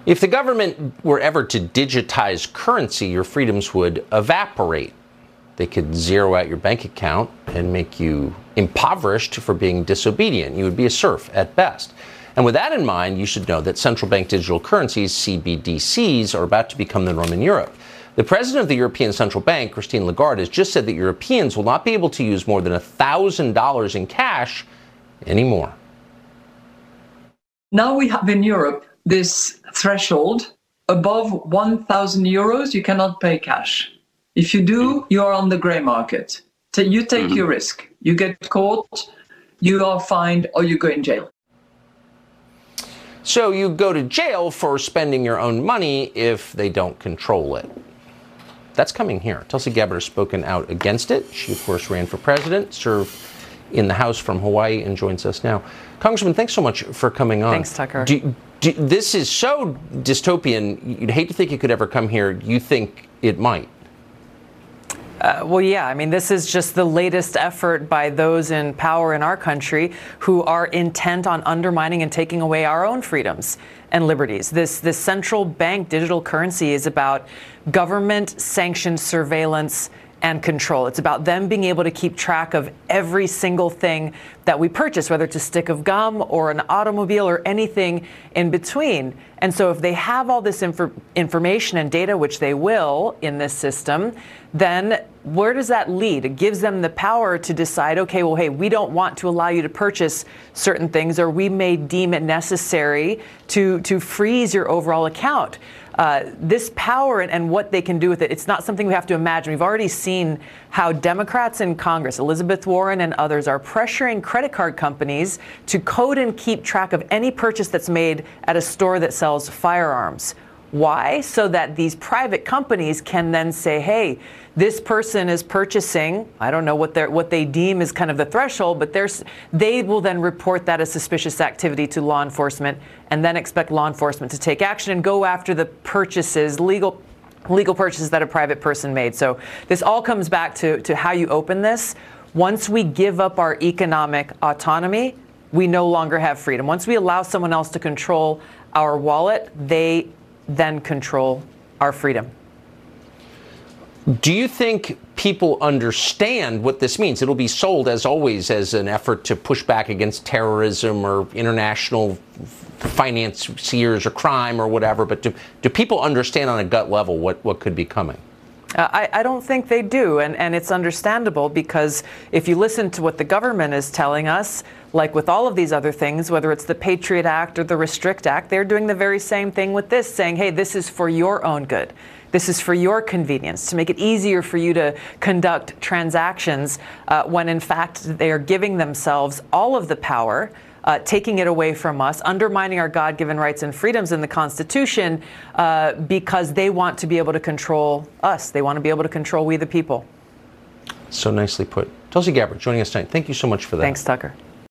If the government were ever to digitize currency, your freedoms would evaporate. They could zero out your bank account and make you impoverished for being disobedient. You would be a serf at best. And with that in mind, you should know that central bank digital currencies, CBDCs, are about to become the norm in Europe. The president of the European Central Bank, Christine Lagarde, has just said that Europeans will not be able to use more than $1,000 in cash anymore. Now we have in Europe this threshold. Above 1,000 euros, you cannot pay cash. If you do, you are on the grey market. So you take your risk. You get caught, you are fined, or you go in jail. So you go to jail for spending your own money if they don't control it. That's coming here. Tulsi Gabbard has spoken out against it. She, of course, ran for president, served in the House from Hawaii, and joins us now. Congressman, thanks so much for coming on. Thanks, Tucker. This is so dystopian. You'd hate to think it could ever come here. You think it might? Well, yeah, I mean, this is just the latest effort by those in power in our country who are intent on undermining and taking away our own freedoms and liberties. This central bank digital currency is about government-sanctioned surveillance and control. It's about them being able to keep track of every single thing that we purchase, whether it's a stick of gum or an automobile or anything in between. And so if they have all this information and data, which they will in this system, then where does that lead? It gives them the power to decide, okay, well, hey, we don't want to allow you to purchase certain things, or we may deem it necessary to freeze your overall account. This power and what they can do with it, it's not something we have to imagine. We've already seen how Democrats in Congress, Elizabeth Warren and others, are pressuring credit card companies to code and keep track of any purchase that's made at a store that sells firearms. Why? So that these private companies can then say, hey, this person is purchasing, I don't know what they deem is kind of the threshold, but they will then report that as suspicious activity to law enforcement, and then expect law enforcement to take action and go after the purchases, legal purchases that a private person made. So this all comes back to how you open this. Once we give up our economic autonomy, we no longer have freedom. Once we allow someone else to control our wallet, they then control our freedom. Do you think people understand what this means? It'll be sold, as always, as an effort to push back against terrorism or international financiers or crime or whatever, but do people understand on a gut level what could be coming? I don't think they do, and it's understandable, because if you listen to what the government is telling us, like with all of these other things, whether it's the Patriot Act or the Restrict Act, they're doing the very same thing with this, saying, hey, this is for your own good. This is for your convenience, to make it easier for you to conduct transactions, when in fact they are giving themselves all of the power, taking it away from us, undermining our God-given rights and freedoms in the Constitution, because they want to be able to control us. They want to be able to control we the people. So nicely put. Tulsi Gabbard joining us tonight. Thank you so much for that. Thanks, Tucker.